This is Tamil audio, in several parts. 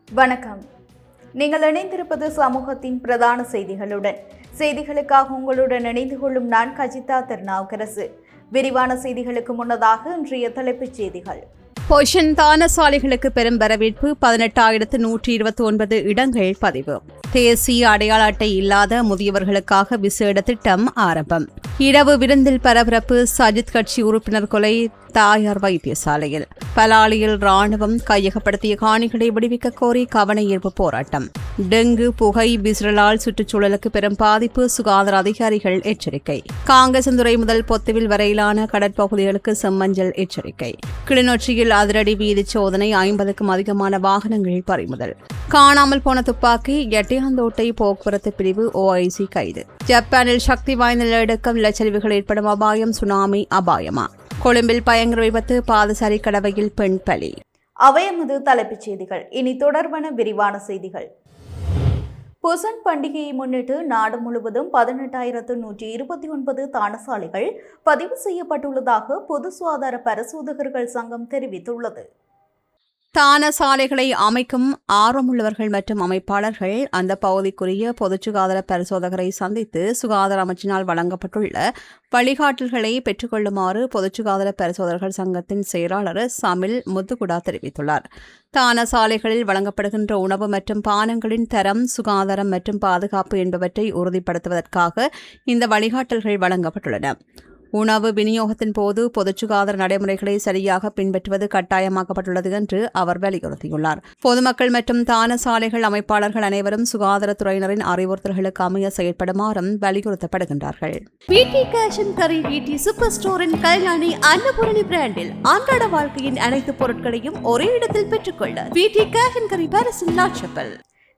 வணக்கம். நீங்கள் இணைந்திருப்பது சமூகத்தின் பிரதான செய்திகளுடன். செய்திகளுக்காக உங்களுடன் இணைந்து கொள்ளும் நான் கஜிதா திருநாவுக்கரசு. விரிவான செய்திகளுக்கு முன்னதாக இன்றைய தலைப்புச் செய்திகள். பொஷன் தான சாலைகளுக்கு பெரும் வரவேற்பு. 18,129 இடங்கள் பதிவு. தேசிய அடையாள அட்டை இல்லாத முதியவர்களுக்காக விசேட திட்டம் ஆரம்பம். இரவு விருந்தில் பரபரப்பு. சஜித் கட்சி உறுப்பினர் கொலை தாயார் வைத்தியசாலையில். பலாலியில் ராணுவம் கையகப்படுத்திய காணிகளை விடுவிக்க கோரி கவன ஈர்ப்பு போராட்டம். டெங்கு புகை விசிறலால் சுற்றுச்சூழலுக்கு பெரும் பாதிப்பு. சுகாதார அதிகாரிகள் எச்சரிக்கை. காங்கேசந்துறை முதல் பொத்துவில் வரையிலான கடற்பகுதிகளுக்கு செம்மஞ்சள் எச்சரிக்கை. கிளிநொச்சியில் அதிரடி வீதி சோதனை. 50க்கும் அதிகமான வாகனங்கள் பறிமுதல். காணாமல் போன துப்பாக்கி. எட்டியாந்தோட்டை போக்குவரத்து பிரிவு OIC கைது. ஜப்பானில் சக்தி வாய்ந்த நிலநடுக்கம். நிலச்சரிவுகள் ஏற்படும் அபாயம். சுனாமி அபாயமா? கொழும்பில் பயங்கர விபத்து. பாதசாரி கடவையில் பெண் பலி. அவையமது தலைப்புச் செய்திகள். இனி தொடர்பான விரிவான செய்திகள். பொசன் பண்டிகையை முன்னிட்டு நாடு முழுவதும் 18,129 தானசாலைகள் பதிவு செய்யப்பட்டுள்ளதாக பொது சுகாதார பரிசோதகர்கள் சங்கம் தெரிவித்துள்ளது. தான சாலைகளை அமைக்கும் ஆர்வமுள்ளவர்கள் மற்றும் அமைப்பாளர்கள் அந்த பகுதிக்குரிய பொது சுகாதார பரிசோதகரை சந்தித்து சுகாதார அமைச்சினால் வழங்கப்பட்டுள்ள வழிகாட்டல்களை பெற்றுக்கொள்ளுமாறு பொது சுகாதார பரிசோதகர்கள் சங்கத்தின் செயலாளர் சமில் முத்துகுடா தெரிவித்துள்ளார். தான சாலைகளில் வழங்கப்படுகின்ற உணவு மற்றும் பானங்களின் தரம், சுகாதாரம் மற்றும் பாதுகாப்பு என்பவற்றை உறுதிப்படுத்துவதற்காக இந்த வழிகாட்டல்கள் வழங்கப்பட்டுள்ளன. உணவு விநியோகத்தின் போது பொது சுகாதார நடைமுறைகளை சரியாக பின்பற்றுவது கட்டாயமாக்கப்பட்டுள்ளது என்று அவர் வலியுறுத்தியுள்ளார். பொதுமக்கள் மற்றும் தான சாலைகள் அமைப்பாளர்கள் அனைவரும் சுகாதாரத்துறையினரின் அறிவுறுத்தல்களுக்கு அமைய செயற்படுமாறும் வலியுறுத்தப்படுகின்றார்கள். சூப்பர் ஸ்டோரின் கல்யாணி அன்னபூரணி பிராண்டில் அன்றாட வாழ்க்கையின் அனைத்து பொருட்களையும் ஒரே இடத்தில் பெற்றுக்கொள்ள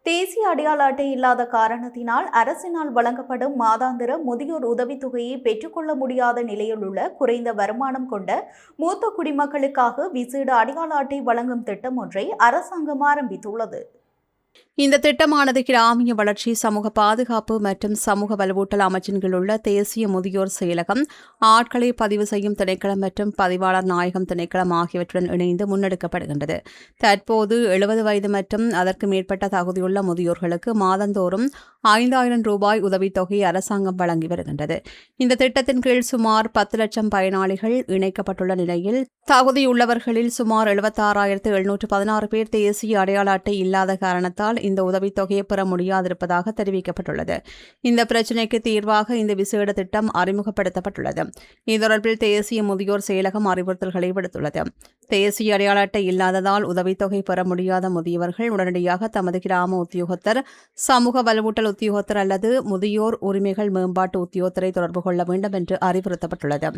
தேசிய அடையாள அட்டை இல்லாத காரணத்தினால் அரசினால் வழங்கப்படும் மாதாந்திர முதியோர் உதவித்தொகையை பெற்றுக்கொள்ள முடியாத நிலையில் உள்ள குறைந்த வருமானம் கொண்ட மூத்த குடிமக்களுக்காக விசேட அடையாள அட்டை வழங்கும் திட்டம் ஒன்றை அரசாங்கம் ஆரம்பித்துள்ளது. இந்த திட்டமானது கிராமிய வளர்ச்சி, சமூக பாதுகாப்பு மற்றும் சமூக வலுவூட்டல் அமைச்சின் கீழ் உள்ள தேசிய முதியோர் செயலகம், ஆட்களை பதிவு செய்யும் திணைக்களம் மற்றும் பதிவாளர் நாயகம் திணைக்களம் ஆகியவற்றுடன் இணைந்து முன்னெடுக்கப்படுகின்றது. தற்போது 70 வயது மற்றும் அதற்கு மேற்பட்ட தகுதியுள்ள முதியோர்களுக்கு மாதந்தோறும் 5,000 ரூபாய் உதவித்தொகை அரசாங்கம் வழங்கி வருகின்றது. இந்த திட்டத்தின் கீழ் சுமார் 10 லட்சம் பயனாளிகள் இணைக்கப்பட்டுள்ள நிலையில் தகுதியுள்ளவர்களில் சுமார் 76,716 பேர் தேசிய அடையாள அட்டை இல்லாத காரணத்தால் இந்த உதவித்தொகையை பெற முடியாதிருப்பதாக தெரிவிக்கப்பட்டுள்ளது. இந்த பிரச்சினைக்கு தீர்வாக இந்த விசேட திட்டம் அறிமுகப்படுத்தப்பட்டுள்ளது. இது தொடர்பில் தேசிய முதியோர் செயலகம் அறிவுறுத்தல்களை விடுத்துள்ளது. தேசிய அடையாள அட்டை இல்லாததால் உதவித்தொகை பெற முடியாத முதியவர்கள் உடனடியாக தமது கிராம உத்தியோகத்தர், சமூக வலுவூட்டல் உத்தியோகத்தர் அல்லது முதியோர் உரிமைகள் மேம்பாட்டு உத்தியோகத்தரை தொடர்பு கொள்ள வேண்டும் என்று அறிவுறுத்தப்பட்டுள்ளது.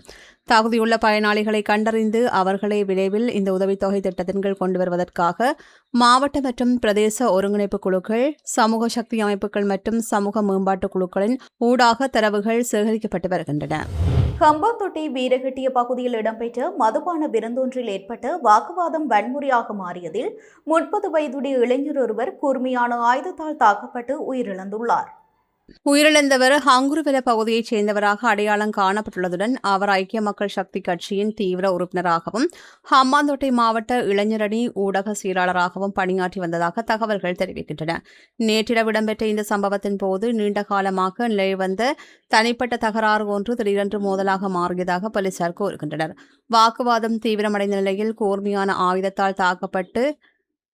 தகுதியுள்ள பயனாளிகளை கண்டறிந்து அவர்களை விரைவில் இந்த உதவித்தொகை திட்டத்தின் கீழ் கொண்டு வருவதற்காக மாவட்ட மற்றும் பிரதேச ஒருங்கிணைப்பு குழுக்கள், சமூக சக்தி அமைப்புகள் மற்றும் சமூக மேம்பாட்டு குழுக்களின் ஊடாக தரவுகள் சேகரிக்கப்பட்டு வருகின்றன. ஹம்பாந்தோட்டை வீரகட்டிய பகுதியில் இடம்பெற்ற மதுபான விருந்தொன்றில் ஏற்பட்ட வாக்குவாதம் வன்முறையாக மாறியதில் 30 வயதுடைய இளைஞர் ஒருவர் கூர்மையான ஆயுதத்தால் தாக்கப்பட்டு உயிரிழந்துள்ளார். உயிரிழந்தவர் ஹங்குருவெல பகுதியைச் சேர்ந்தவராக அடையாளம் காணப்பட்டுள்ளதுடன் அவர் ஐக்கிய மக்கள் சக்தி கட்சியின் தீவிர உறுப்பினராகவும் ஹம்பாந்தோட்டை மாவட்ட இளைஞரணி ஊடக செயலாளராகவும் பணியாற்றி வந்ததாக தகவல்கள் தெரிவிக்கின்றன. நேற்றிரவு இடம்பெற்ற இந்த சம்பவத்தின் போது நீண்ட காலமாக நிலை வந்த தனிப்பட்ட தகராறு ஒன்று திடீரென்று மோதலாக மாறியதாக போலீசார் கூறுகின்றனர். வாக்குவாதம் தீவிரமடைந்த நிலையில் கூர்மையான ஆயுதத்தால் தாக்கப்பட்டு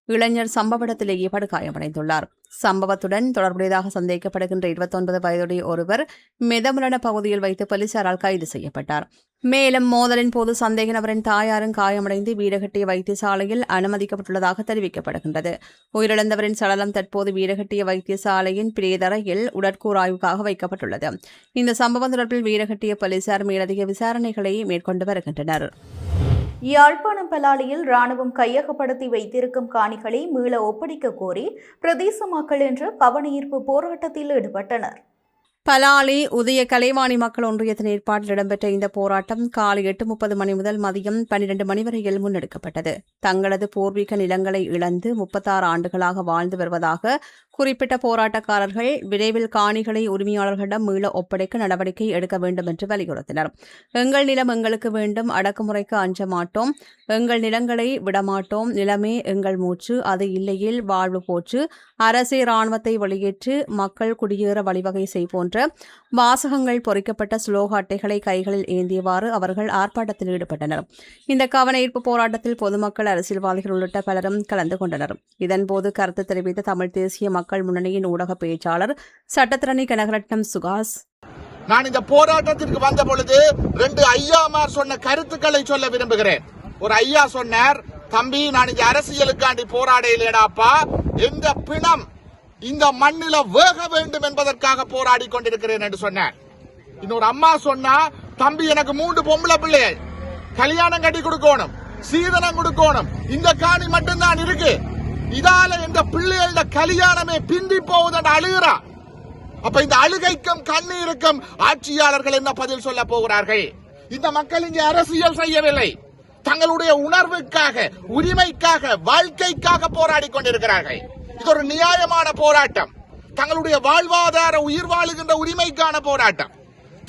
இளைஞர் சம்பவ இடத்திலேயே படுகாயமடைந்துள்ளார். சம்பவத்துடன் தொடர்புடையதாக சந்தேகிக்கப்படுகின்ற 29 வயதுடைய ஒருவர் மெதமுலன பகுதியில் வைத்து போலீசாரால் கைது செய்யப்பட்டார். மேலும் மோதலின் போது சந்தேக நபரின் தாயாரும் காயமடைந்து வீரகட்டிய வைத்தியசாலையில் அனுமதிக்கப்பட்டுள்ளதாக தெரிவிக்கப்படுகின்றது. உயிரிழந்தவரின் சடலம் தற்போது வீரகட்டிய வைத்தியசாலையின் பிரேதரையில் உடற்கூறாய்வுக்காக வைக்கப்பட்டுள்ளது. இந்த சம்பவம் தொடர்பில் வீரகட்டிய போலீசார் மேலதிக விசாரணைகளை மேற்கொண்டு வருகின்றனர். யாழ்ப்பாணம் பலாலியில் ராணுவம் கையகப்படுத்தி வைத்திருக்கும் காணிகளை மீள ஒப்படைக்க கோரி பிரதேச மக்கள் இன்று கவனஈர்ப்பு போராட்டத்தில் ஈடுபட்டனர். பலாலி உதய கலைவாணி மக்கள் ஒன்றியத்தின் ஏற்பாட்டில் இடம்பெற்ற இந்த போராட்டம் காலை 8:30 மணி முதல் மதியம் 12 மணி வரையில் முன்னெடுக்கப்பட்டது. தங்களது பூர்வீக நிலங்களை இழந்து 36 ஆண்டுகளாக வாழ்ந்து வருவதாக குறிப்பிட்ட போராட்டக்காரர்கள் விரைவில் காணிகளை உரிமையாளர்களிடம் மீள ஒப்படைக்க நடவடிக்கை எடுக்க வேண்டும் என்று வலியுறுத்தினர். எங்கள் நிலம் எங்களுக்கு வேண்டும், அடக்குமுறைக்கு அஞ்ச மாட்டோம், எங்கள் நிலங்களை விடமாட்டோம், நிலமே எங்கள் மூச்சு, அது இல்லையில் வாழ்வு போச்சு, அரசே இராணுவத்தை வெளியேற்று, மக்கள் குடியேற வழிவகை செய் போன்ற வாசகங்கள் பொறிக்கப்பட்ட ஸ்லோக அட்டைகளை கைகளில் ஏந்தியவாறு அவர்கள் ஆர்ப்பாட்டத்தில் ஈடுபட்டனர். இந்த கவன ஈர்ப்பு போராட்டத்தில் பொதுமக்கள், அரசியல்வாதிகள் உள்ளிட்ட பலரும் கலந்து கொண்டனர். இதன்போது கருத்து தெரிவித்த தமிழ் தேசிய மக்கள் முன்னணியின் ஊடக பேச்சாளர் சட்டத்திரணி கனகரட்னம் சுகாஸ், நான் இந்த போராட்டத்திற்கு வந்த பொழுது 2 ஐயாமார் சொன்ன கருத்துக்களை சொல்ல விரும்புகிறேன். ஒரு ஐயா சொன்னார், தம்பி நான் இந்த அரசியலுக்காண்டி போராட இல்லையடாப்பா, எந்த பிணம் இந்த மண்ணில வேக வேண்டும் என்பதற்காக போராடி கொண்டிருக்கிறேன் என்று சொன்னார். இன்னொரு அம்மா சொன்னா, தம்பி எனக்கு 3 பொம்பளை பிள்ளைகள், கல்யாணம் கட்டி கொடுக்கணும், சீதனம் கொடுக்கணும், இந்த காணி மட்டும்தான் இருக்கு, இதால இந்த பிள்ளைகளோட கல்யாணமே பிந்தி போவதென்று அழுகிறா. அப்ப இந்த அழுகைக்கும் கண்ணீருக்கும் ஆட்சியாளர்கள் என்ன பதில் சொல்ல போகிறார்கள்? இந்த மக்கள் இங்கே அரசியல் செய்யவில்லை, தங்களுடைய உணர்வுக்காக, உரிமைக்காக, வாழ்க்கைக்காக போராடி கொண்டிருக்கிறார்கள். இது ஒரு நியாயமான போராட்டம், தங்களுடைய வாழ்வாதார உயிர் வாழுகின்ற உரிமைக்கான போராட்டம்.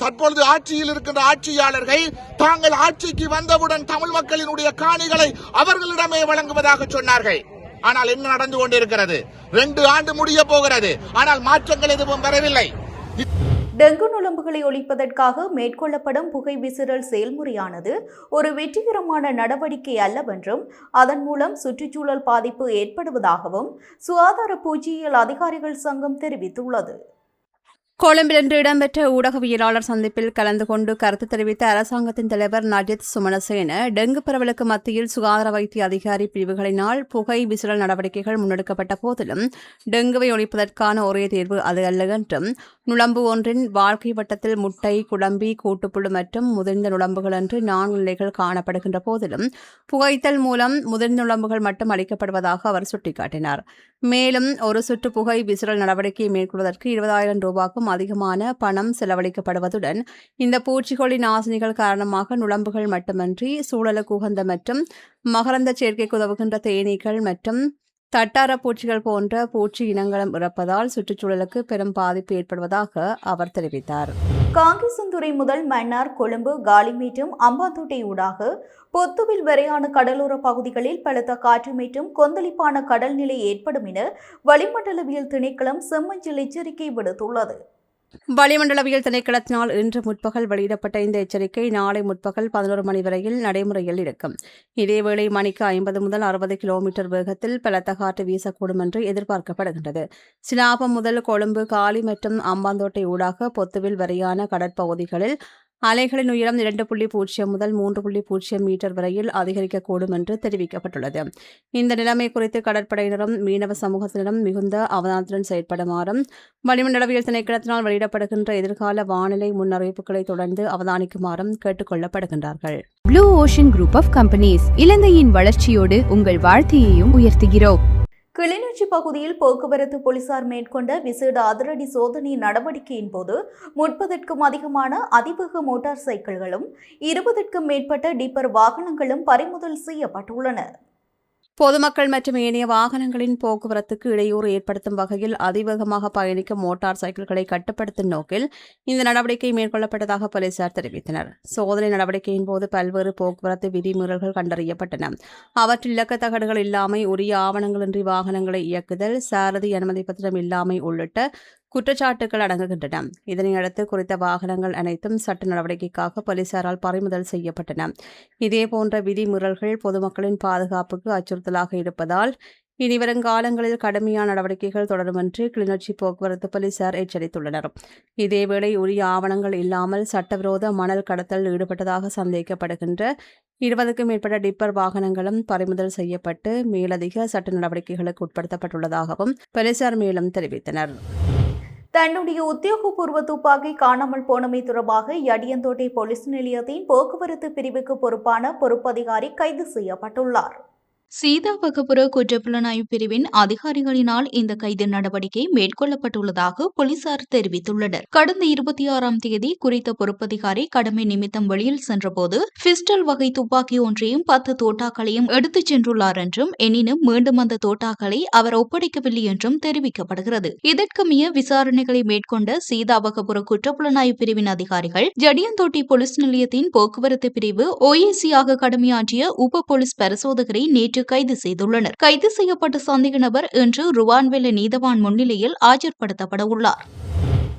தற்பொழுது ஆட்சியில் இருக்கின்ற ஆட்சியாளர்கள் தாங்கள் ஆட்சிக்கு வந்தவுடன் தமிழ் மக்களினுடைய காணிகளை அவர்களிடமே வழங்குவதாக சொன்னார்கள். ஆனால் என்ன நடந்து கொண்டிருக்கிறது? 2 ஆண்டு முடிய போகிறது, ஆனால் மாற்றங்கள் எதுவும் வரவில்லை. டெங்கு நுளம்புகளை ஒழிப்பதற்காக மேற்கொள்ளப்படும் புகை விசிறல் செயல்முறையானது ஒரு வெற்றிகரமான நடவடிக்கை அல்லவென்றும் அதன் மூலம் சுற்றுச்சூழல் பாதிப்பு ஏற்படுவதாகவும் சுகாதார பூச்சியியல் அதிகாரிகள் சங்கம் தெரிவித்துள்ளது. கொழும்பில் இன்று இடம்பெற்ற ஊடகவியலாளர் சந்திப்பில் கலந்து கொண்டு கருத்து தெரிவித்த அரசாங்கத்தின் தலைவர் நஜித் சுமனசேன, டெங்கு பரவலுக்கு மத்தியில் சுகாதார வைத்திய அதிகாரி பிரிவுகளினால் புகை விசிறல் நடவடிக்கைகள் முன்னெடுக்கப்பட்ட போதிலும் டெங்குவை ஒழிப்பதற்கான ஒரே தேர்வு அது அல்ல என்றும், நுளம்பு ஒன்றின் வாழ்க்கை வட்டத்தில் முட்டை, குழம்பி, கூட்டுப்புழு மற்றும் முதிர்ந்த நுளம்புகள் என்று 4 நிலைகள் காணப்படுகின்ற போதிலும் புகைத்தல் மூலம் முதிர்ந்த நுளம்புகள் மட்டும் அளிக்கப்படுவதாக அவர் சுட்டிக்காட்டினார். மேலும் ஒரு சுற்று புகை விசிறல் நடவடிக்கையை மேற்கொள்வதற்கு 20,000 ரூபாய்க்கும் அதிகமான பணம் செலவழிக்கப்படுவதுடன் இந்த பூச்சிக்கொல்லி நாசினிகள் காரணமாக நுளம்புகள் மட்டுமன்றி சூழலுக்கு உகந்த மற்றும் மகரந்த சேர்க்கைக்கு உதவுகின்ற தேனீக்கள் மற்றும் தட்டார பூச்சிகள் போன்ற பூச்சி இனங்களும் இறப்பதால் சுற்றுச்சூழலுக்கு பெரும் பாதிப்பு ஏற்படுவதாக அவர் தெரிவித்தார். காங்கேசன்துறை முதல் மன்னார், கொழும்பு, காலிமேட்டும், அம்பாந்தோட்டை ஊடாக பொத்துவில் வரையான கடலோர பகுதிகளில் பலத்த காற்று மற்றும் கொந்தளிப்பான கடல் நிலை ஏற்படும் என வளிமண்டலவியல் திணைக்களம் செம்மஞ்சள் எச்சரிக்கை விடுத்துள்ளது. வளிமண்டலவியல் திணைக்களத்தினால் இன்று முற்பகல் வெளியிடப்பட்ட இந்த எச்சரிக்கை நாளை முற்பகல் 11 மணி வரையில் நடைமுறையில் இருக்கும். இதேவேளை மணிக்கு 50 முதல் 60 கிலோமீட்டர் வேகத்தில் பலத்த காற்று வீசக்கூடும் என்று எதிர்பார்க்கப்படுகின்றது. சிலாபம் முதல் கொழும்பு, காலி மற்றும் அம்பாந்தோட்டை ஊடாக பொத்துவில் வரையான கடற்பகுதிகளில் அலைகளின் உயரம் 2.0 முதல் 3.0 மீட்டர் வரையில் அதிகரிக்கக்கூடும் என்று தெரிவிக்கப்பட்டுள்ளது. இந்த நிலைமை குறித்து கடற்படையினரும் மீனவ சமூகத்தினரும் மிகுந்த அவதானத்துடன் செயற்படுமாறும் வளிமண்டலவியல் திணைக்களத்தினால் வெளியிடப்படுகின்ற எதிர்கால வானிலை முன்னறிவிப்புகளை தொடர்ந்து அவதானிக்குமாறும் கேட்டுக் கொள்ளப்படுகின்றார்கள். Blue ocean group of companies இலங்கையின் வளர்ச்சியோடு உங்கள் வாழ்க்கையையும் உயர்த்துகிறோம். கிளிநொச்சி பகுதியில் போக்குவரத்து போலீசார் மேற்கொண்ட விசேட அதிரடி சோதனை நடவடிக்கையின் போது 30க்கும் அதிகமான அதிவேக மோட்டார் சைக்கிள்களும் 20க்கும் மேற்பட்ட டிப்பர் வாகனங்களும் பறிமுதல் செய்யப்பட்டுள்ளன. பொதுமக்கள் மற்றும் ஏனைய வாகனங்களின் போக்குவரத்துக்கு இடையூறு ஏற்படுத்தும் வகையில் அதிவேகமாக பயணிக்கும் மோட்டார் சைக்கிள்களை கட்டுப்படுத்தும் நோக்கில் இந்த நடவடிக்கை மேற்கொள்ளப்பட்டதாக போலீசார் தெரிவித்தனர். சோதனை நடவடிக்கையின் போது பல்வேறு போக்குவரத்து விதிமீறல்கள் கண்டறியப்பட்டன. அவற்றில் இலக்கத்தகடுகள் இல்லாமை, உரிய ஆவணங்களின்றி வாகனங்களை இயக்குதல், சாரதி அனுமதி பத்திரம் இல்லாமை உள்ளிட்ட குற்றச்சாட்டுகள் அடங்குகின்றன. இதனையடுத்து குறித்த வாகனங்கள் அனைத்தும் சட்ட நடவடிக்கைக்காக போலீசாரால் பறிமுதல் செய்யப்பட்டன. இதேபோன்ற விதிமீறல்கள் பொதுமக்களின் பாதுகாப்புக்கு அச்சுறுத்தலாக இருப்பதால் இனிவரும் காலங்களில் கடுமையான நடவடிக்கைகள் தொடரும் என்று கிளிநொச்சி போக்குவரத்து போலீசார் எச்சரித்துள்ளனர். இதேவேளை உரிய ஆவணங்கள் இல்லாமல் சட்டவிரோத மணல் கடத்தல் ஈடுபட்டதாக சந்தேகிக்கப்படுகின்ற 20க்கும் மேற்பட்ட டிப்பர் வாகனங்களும் பறிமுதல் செய்யப்பட்டு மேலதிக சட்ட நடவடிக்கைகளுக்கு உட்படுத்தப்பட்டுள்ளதாகவும் போலீசார் மேலும் தெரிவித்தனர். தன்னுடைய உத்தியோகபூர்வ துப்பாக்கி காணாமல் போனமை தொடர்பாக யடியந்தோட்டை போலீஸ் நிலையத்தின் போக்குவரத்து பிரிவுக்கு பொறுப்பான பொறுப்பதிகாரி கைது செய்யப்பட்டுள்ளார். சீதாபகபுர குற்றப்புலனாய்வு பிரிவின் அதிகாரிகளினால் இந்த கைது நடவடிக்கை மேற்கொள்ளப்பட்டுள்ளதாக போலீசார் தெரிவித்துள்ளனர். கடந்த 26ஆம் தேதி குறித்த பொறுப்பதிகாரி கடமை நிமித்தம் வெளியில் சென்றபோது பிஸ்டல் வகை துப்பாக்கி ஒன்றையும் 10 தோட்டாக்களையும் எடுத்துச் சென்றுள்ளார் என்றும், எனினும் மீண்டும் அந்த தோட்டாக்களை அவர் ஒப்படைக்கவில்லை என்றும் தெரிவிக்கப்படுகிறது. இதற்கமைய விசாரணைகளை மேற்கொண்ட சீதாபகபுர குற்றப்புலனாய்வு பிரிவின் அதிகாரிகள் ஜடியந்தோட்டை போலீஸ் நிலையத்தின் போக்குவரத்து பிரிவு OAC-ஆக கடமையாற்றிய உப போலீஸ் பரிசோதகரை நேற்று கைது செய்துள்ளனர். கைது செய்யப்பட்ட சந்தேக நபர் இன்று ருவான்வெல்ல நீதவான் முன்னிலையில் ஆஜர்படுத்தப்பட உள்ளார்.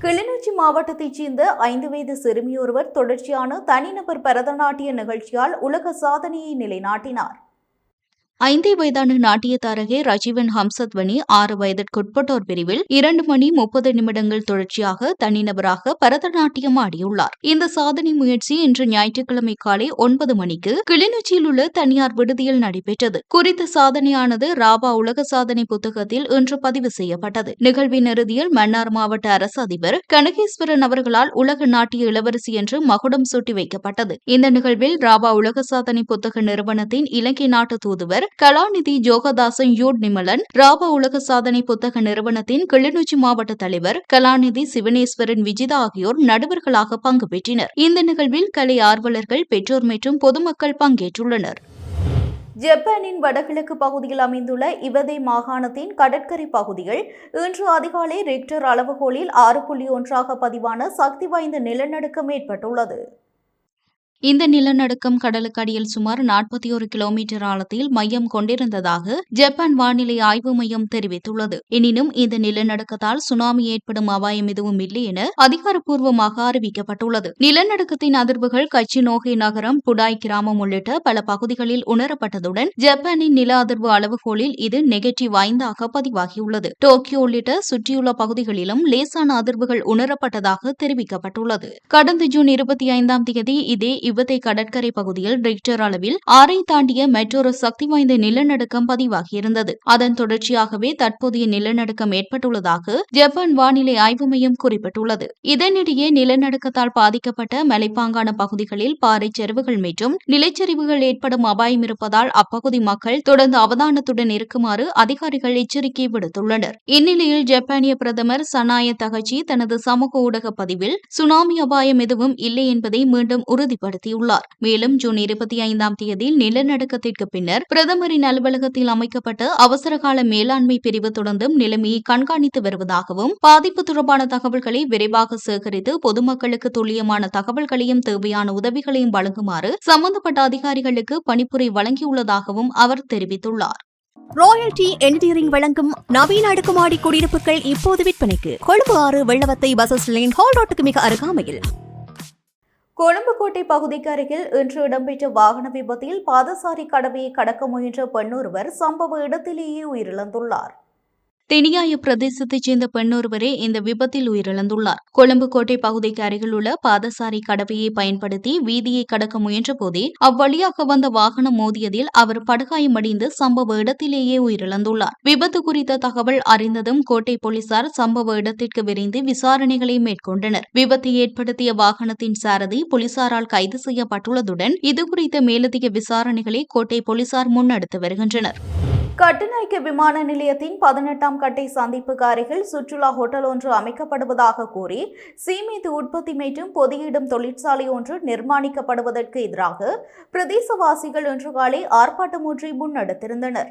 கிளிநொச்சி மாவட்டத்தைச் சேர்ந்த 5 வயது சிறுமியொருவர் தொடர்ச்சியான தனிநபர் பரதநாட்டிய நிகழ்ச்சியால் உலக சாதனையை நிலைநாட்டினார். 5 வயதான நாட்டிய தாரகை ரஜீவன் ஹம்சத்வனி 6 வயதிற்குட்பட்டோர் பிரிவில் 2 மணி 30 நிமிடங்கள் தொடர்ச்சியாக தனிநபராக பரதநாட்டியம் ஆடியுள்ளார். இந்த சாதனை முயற்சி இன்று ஞாயிற்றுக்கிழமை காலை 9 மணிக்கு கிளிநொச்சியில் உள்ள தனியார் விடுதியில் நடைபெற்றது. குறித்த சாதனையானது ராபா உலக சாதனை புத்தகத்தில் இன்று பதிவு செய்யப்பட்டது. நிகழ்வின் இறுதியில் மன்னார் மாவட்ட அரசு அதிபர் கனகேஸ்வரன் அவர்களால் உலக நாட்டிய இளவரசி என்று மகுடம் சூட்டி வைக்கப்பட்டது. இந்த நிகழ்வில் ராபா உலக சாதனை புத்தக நிறுவனத்தின் இலங்கை நாட்டு தூதுவர் கலாநிதி ஜோகதாசன் யூட் நிமலன், ராபா உலக சாதனை புத்தக நிறுவனத்தின் கிளிநொச்சி மாவட்ட தலைவர் கலாநிதி சிவனேஸ்வரன் விஜிதா ஆகியோர் நடுவர்களாக பங்கு பெற்றனர். இந்த நிகழ்வில் கலை ஆர்வலர்கள், பெற்றோர் மற்றும் பொதுமக்கள் பங்கேற்றுள்ளனர். ஜப்பானின் வடகிழக்கு பகுதியில் அமைந்துள்ள இவதே மாகாணத்தின் கடற்கரை பகுதிகள் இன்று அதிகாலை ரிக்டர் அளவுகோலில் 6.1 பதிவான சக்தி வாய்ந்த நிலநடுக்கம் ஏற்பட்டுள்ளது. இந்த நிலநடுக்கம் கடலுக்கு அடியில் சுமார் 41 கிலோமீட்டர் ஆழத்தில் மையம் கொண்டிருந்ததாக ஜப்பான் வானிலை ஆய்வு மையம் தெரிவித்துள்ளது. எனினும் இந்த நிலநடுக்கத்தால் சுனாமி ஏற்படும் அபாயம் எதுவும் இல்லை என அதிகாரப்பூர்வமாக அறிவிக்கப்பட்டுள்ளது. நிலநடுக்கத்தின் அதிர்வுகள் கச்சினோகே நகரம், புடாய் கிராமம் உள்ளிட்ட பல பகுதிகளில் உணரப்பட்டதுடன் ஜப்பானின் நில அதிர்வு அளவுகோலில் இது -5 பதிவாகியுள்ளது. டோக்கியோ உள்ளிட்ட சுற்றியுள்ள பகுதிகளிலும் லேசான அதிர்வுகள் உணரப்பட்டதாக தெரிவிக்கப்பட்டுள்ளது. கடந்த ஜூன் 25ஆம் தேதி இதே இவதே கடற்கரை பகுதியில் ரிக்டர் அளவில் 6 தாண்டிய மற்றொரு சக்தி வாய்ந்த நிலநடுக்கம் பதிவாகியிருந்தது. அதன் தொடர்ச்சியாகவே தற்போதைய நிலநடுக்கம் ஏற்பட்டுள்ளதாக ஜப்பான் வானிலை ஆய்வு மையம் குறிப்பிட்டுள்ளது. இதனிடையே நிலநடுக்கத்தால் பாதிக்கப்பட்ட மலைப்பாங்கான பகுதிகளில் பாறை சரிவுகள் மற்றும் நிலச்சரிவுகள் ஏற்படும் அபாயம் இருப்பதால் அப்பகுதி மக்கள் தொடர்ந்து அவதானத்துடன் இருக்குமாறு அதிகாரிகள் எச்சரிக்கை விடுத்துள்ளனர். இந்நிலையில் ஜப்பானிய பிரதமர் சனாய தகச்சி தனது சமூக ஊடக பதிவில் சுனாமி அபாயம் எதுவும் இல்லை என்பதை மீண்டும் உறுதிப்படுத்தியுள்ளார். மேலும் ஜூன் 25ஆம் தேதி நிலநடுக்கத்திற்கு பின்னர் பிரதமரின் அலுவலகத்தில் அமைக்கப்பட்ட அவசரகால மேலாண்மை பிரிவு தொடர்ந்தும் நிலைமையை கண்காணித்து வருவதாகவும், பாதிப்பு தொடர்பான தகவல்களை விரைவாக சேகரித்து பொதுமக்களுக்கு துல்லியமான தகவல்களையும் தேவையான உதவிகளையும் வழங்குமாறு சம்பந்தப்பட்ட அதிகாரிகளுக்கு பணிப்புரை வழங்கியுள்ளதாகவும் அவர் தெரிவித்துள்ளார். ராயல்டி என்ஜினியரிங் வழங்கும் நவீன அடுக்குமாடி குடியிருப்புகள் இப்போது விற்பனைக்கு. Colombo 6 Wellawatte bus line hall ரோட்டுக்கு மிக அருகாமையில். கொழும்புக்கோட்டை பகுதிக்கு அருகில் இன்று இடம்பெற்ற வாகன விபத்தில் பாதசாரி கடவையை கடக்க முயன்ற பெண்ணொருவர் சம்பவ இடத்திலேயே உயிரிழந்துள்ளார். தெனியாய பிரதேசத்தைச் சேர்ந்த பெண்ணொருவரே இந்த விபத்தில் உயிரிழந்துள்ளார். கொழும்புக்கோட்டை பகுதிக்கு அருகில் உள்ள பாதசாரி கடவையை பயன்படுத்தி வீதியை கடக்க முயன்றபோதே அவ்வழியாக வந்த வாகனம் மோதியதில் அவர் படுகாயமடைந்து சம்பவ இடத்திலேயே உயிரிழந்துள்ளார். விபத்து குறித்த தகவல் அறிந்ததும் கோட்டை போலீசார் சம்பவ இடத்திற்கு விரைந்து விசாரணைகளை மேற்கொண்டனர். விபத்தை ஏற்படுத்திய வாகனத்தின் சாரதி போலீசாரால் கைது செய்யப்பட்டுள்ளதுடன் இதுகுறித்த மேலதிக விசாரணைகளை கோட்டை போலீசார் முன்னெடுத்து வருகின்றனர். கட்டுநாயக்க விமான நிலையத்தின் 18ஆம் கட்டை சந்திப்புக்கு அருகில் சுற்றுலா ஹோட்டல் ஒன்று அமைக்கப்படுவதாக கூறி சீமெந்து உற்பத்தி மற்றும் பொதியிடும் தொழிற்சாலை ஒன்று நிர்மாணிக்கப்படுவதற்கு எதிராக பிரதேசவாசிகள் இன்று காலை ஆர்ப்பாட்டம் ஒன்றை முன்னெடுத்திருந்தனர்.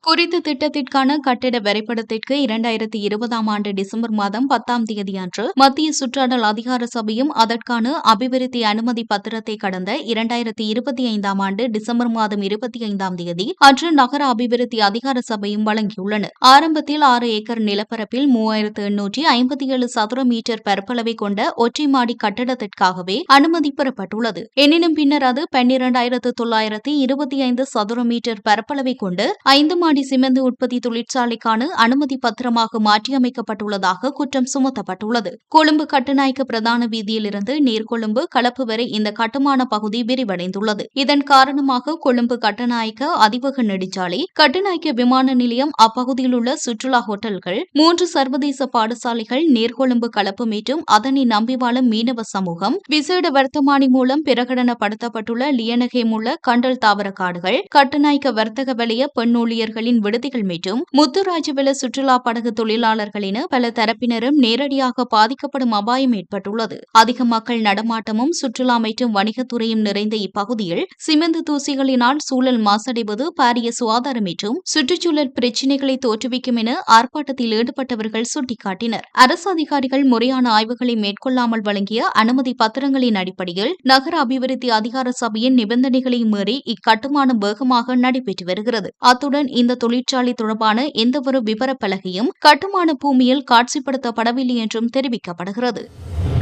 குறித்த திட்டத்திற்கான கட்டிட வரைபடத்திற்கு 2020ஆம் ஆண்டு டிசம்பர் மாதம் 10ஆம் தேதி அன்று மத்திய சுற்றாடல் அதிகார சபையும் அதற்கான அபிவிருத்தி அனுமதி பத்திரத்தை கடந்த 2025ஆம் ஆண்டு டிசம்பர் மாதம் 25ஆம் தேதி அன்று நகர அபிவிருத்தி அதிகார சபையும் வழங்கியுள்ளன. ஆரம்பத்தில் 6 ஏக்கர் நிலப்பரப்பில் 3857 சதுர மீட்டர் பரப்பளவை கொண்ட ஒற்றை மாடி கட்டிடத்திற்காகவே அனுமதி பெறப்பட்டுள்ளது. எனினும் பின்னர் அது 12925 சதுர மீட்டர் பரப்பளவை கொண்டு 5 மாடி வெப்பமடி சிமெந்து உற்பத்தி தொழிற்சாலைக்கான அனுமதி பத்திரமாக மாற்றியமைக்கப்பட்டுள்ளதாக குற்றம் சுமத்தப்பட்டுள்ளது. கொழும்பு கட்டுநாயக்க பிரதான வீதியிலிருந்து நீர்கொழும்பு களப்பு வரை இந்த கட்டுமான பகுதி விரிவடைந்துள்ளது. இதன் காரணமாக கொழும்பு கட்டுநாயக்க அதிவேக நெடுஞ்சாலை, கட்டுநாயக்க விமான நிலையம், அப்பகுதியில் உள்ள சுற்றுலா ஹோட்டல்கள், 3 சர்வதேச பாடசாலைகள், நீர்கொழும்பு களப்பு மற்றும் அதனை நம்பி வாழும் மீனவ சமூகம், விசேட வர்த்தமானி மூலம் பிரகடனப்படுத்தப்பட்டுள்ள லியனகேம் உள்ள கண்டல் தாவர காடுகள், கட்டுநாயக்க வர்த்தக வலய பெண் ஊழியர்களின் விடுதிகள் மற்றும் முத்துராஜவெல சுற்றுலா படகு தொழிலாளர்கள் என பல தரப்பினரும் நேரடியாக பாதிக்கப்படும் அபாயம் ஏற்பட்டுள்ளது. அதிக மக்கள் நடமாட்டமும் சுற்றுலா மற்றும் வணிகத்துறையும் நிறைந்த இப்பகுதியில் சிமெந்து தூசிகளினால் சூழல் மாசடைவது பாரிய சுகாதார மற்றும் சுற்றுச்சூழல் பிரச்சினைகளை தோற்றுவிக்கும் என ஆர்ப்பாட்டத்தில் ஈடுபட்டவர்கள் சுட்டிக்காட்டினர். அரசு அதிகாரிகள் முறையான ஆய்வுகளை மேற்கொள்ளாமல் வழங்கிய அனுமதி பத்திரங்களின் அடிப்படையில் நகர அபிவிருத்தி அதிகார சபையின் நிபந்தனைகளை மீறி இக்கட்டுமானம் வேகமாக நடைபெற்று வருகிறது. அத்துடன் இந்த தொழிற்சாலை தொடர்பான எந்தவொரு விபர பலகையும் கட்டுமான பூமியில் காட்சிப்படுத்தப்படவில்லை என்றும் தெரிவிக்கப்படுகிறது.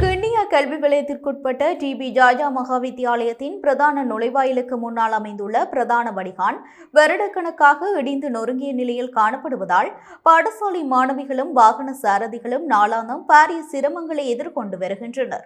கிண்ணியா கல்வி வலயத்திற்குட்பட்ட டிபி ஜாஜா மகா வித்தியாலயத்தின் பிரதான நுழைவாயிலுக்கு முன்னால் அமைந்துள்ள பிரதான வடிகான் வருடக்கணக்காக இடிந்து நொறுங்கிய நிலையில் காணப்படுவதால் பாடசாலை மாணவிகளும் வாகன சாரதிகளும் நாளாந்தம் பாரிய சிரமங்களை எதிர்கொண்டு வருகின்றனர்.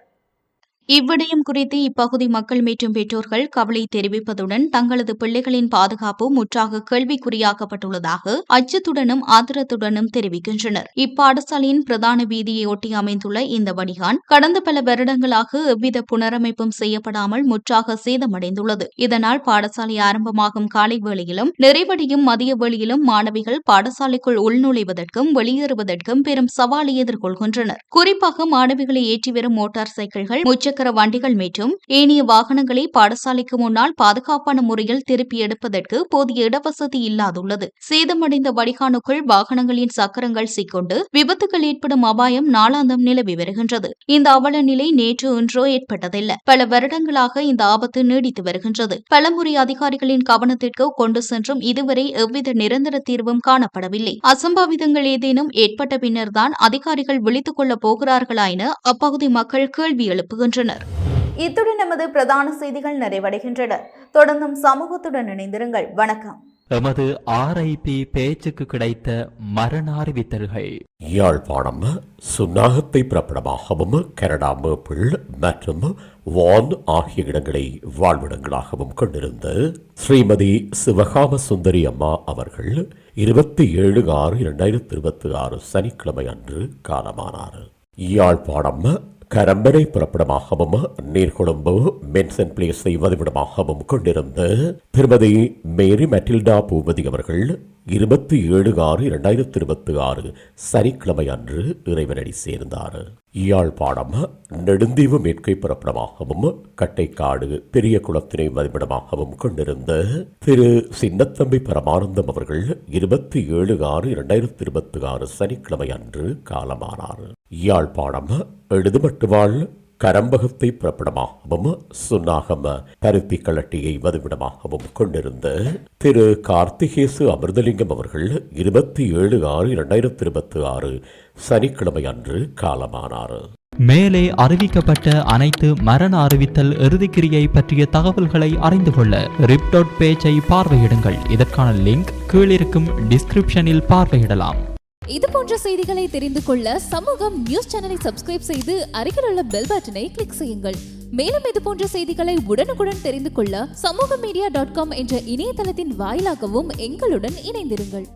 இவ்விடயம் குறித்து இப்பகுதி மக்கள் மற்றும் பெற்றோர்கள் கவலை தெரிவிப்பதுடன் தங்களது பிள்ளைகளின் பாதுகாப்பு முற்றாக கேள்விக்குறியாக்கப்பட்டுள்ளதாக அச்சத்துடனும் ஆத்திரத்துடனும் தெரிவிக்கின்றனர். இப்பாடசாலையின் பிரதான வீதியை ஒட்டி அமைந்துள்ள இந்த வடிகான் கடந்த பல வருடங்களாக எவ்வித புனரமைப்பும் செய்யப்படாமல் முற்றாக சேதமடைந்துள்ளது. இதனால் பாடசாலை ஆரம்பமாகும் காலை வேளையிலும் நிறைவடையும் மதிய வேளையிலும் மாணவிகள் பாடசாலைக்குள் உள்நுழைவதற்கும் வெளியேறுவதற்கும் பெரும் சவாலை எதிர்கொள்கின்றனர். குறிப்பாக மாணவிகளை ஏற்றி வரும் மோட்டார் சைக்கிள்கள், முச்சக்கர வண்டிகள் மற்றும் ஏனைய வாகனங்களை பாடசாலைக்கு முன்னால் பாதுகாப்பான முறையில் திருப்பி எடுப்பதற்கு போதிய இடவசதி இல்லாதுள்ளது. சேதமடைந்த வடிகானுக்குள் வாகனங்களின் சக்கரங்கள் சிக்கொண்டு விபத்துகள் ஏற்படும் அபாயம் நாளாந்தம் நிலவி வருகின்றது. இந்த அவல நிலை நேற்று இன்றோ ஏற்பட்டதில்லை. பல வருடங்களாக இந்த ஆபத்து நீடித்து வருகின்றது. பலமுறை அதிகாரிகளின் கவனத்திற்கு கொண்டு சென்றும் இதுவரை எவ்வித நிரந்தர தீர்வும் காணப்படவில்லை. அசம்பாவிதங்கள் ஏதேனும் ஏற்பட்ட பின்னர்தான் அதிகாரிகள் விழித்துக் கொள்ளப் போகிறார்களா என அப்பகுதி மக்கள் கேள்வி எழுப்புகின்றனர். இத்துடன் நமது பிரதான செய்திகள் நிறைவடைகின்றன. தொடர்ந்தும் சமூகத்துடன் இணைந்திருங்கள். வணக்கம். எமது RIP பேச்சுக்கு கிடைத்த மரண அறிவித்தல்கள். யாழ்ப்பாணம் சுன்னாகத்தை பிறப்பிடமாகவும் கனடா மேப்பிள் மற்றும் வான் ஆகிய இடங்களை வாழ்விடங்களாகவும் கொண்டிருந்த ஸ்ரீமதி சிவகாம சுந்தரி அம்மா அவர்கள் 27/6/2026 சனிக்கிழமை அன்று காலமானார். யாழ்ப்பாணம் கரம்பனை புறப்படமாகவும் நீர்கொழும்பு மென்சன் பிளேஸை வதிவிடமாகவும் கொண்டிருந்த திருமதி மேரி மெட்டில்டா பூபதி அவர்கள் 27/6/2026 சனிக்கிழமை அன்று இறைவனடி சேர்ந்தார். யாழ்ப்பாணம் நெடுந்தீவு மேற்கை புறப்படமாகவும் கட்டைக்காடு பெரிய குளத்தினை வதிவிடமாகவும் கொண்டிருந்த திரு சின்னத்தம்பி பரமானந்தம் அவர்கள் 27/6/2026 சனிக்கிழமை அன்று காலமானார். யாழ்ப்பாணம் எழுதுமட்டுவாள் கரம்பகத்தை புறப்படமாகவும் சுன்னாகம் பருத்தி கலட்டியை வதிவிடமாகவும் கொண்டிருந்த திரு கார்த்திகேசு அமிர்தலிங்கம் அவர்கள் 27/6/2026 சனிக்கிழமை அன்று காலமானார். மேலே அறிவிக்கப்பட்ட அனைத்து மரண அறிவித்தல் இறுதிக்கிரியை பற்றிய தகவல்களை அறிந்து கொள்ள ரிப் பேஜை பார்வையிடுங்கள். இதற்கான லிங்க் கீழிருக்கும் டிஸ்கிரிப்ஷனில் பார்வையிடலாம். இது போன்ற செய்திகளை தெரிந்து கொள்ள சமூகம் நியூஸ் சேனலை சப்ஸ்கிரைப் செய்து அருகில் உள்ள பெல் பட்டனை கிளிக் செய்யுங்கள். மேலும் இது போன்ற செய்திகளை உடனுக்குடன் தெரிந்து கொள்ள சமூகமீடியா.com என்ற இணையதளத்தின் வாயிலாகவும் எங்களுடன் இணைந்திருங்கள்.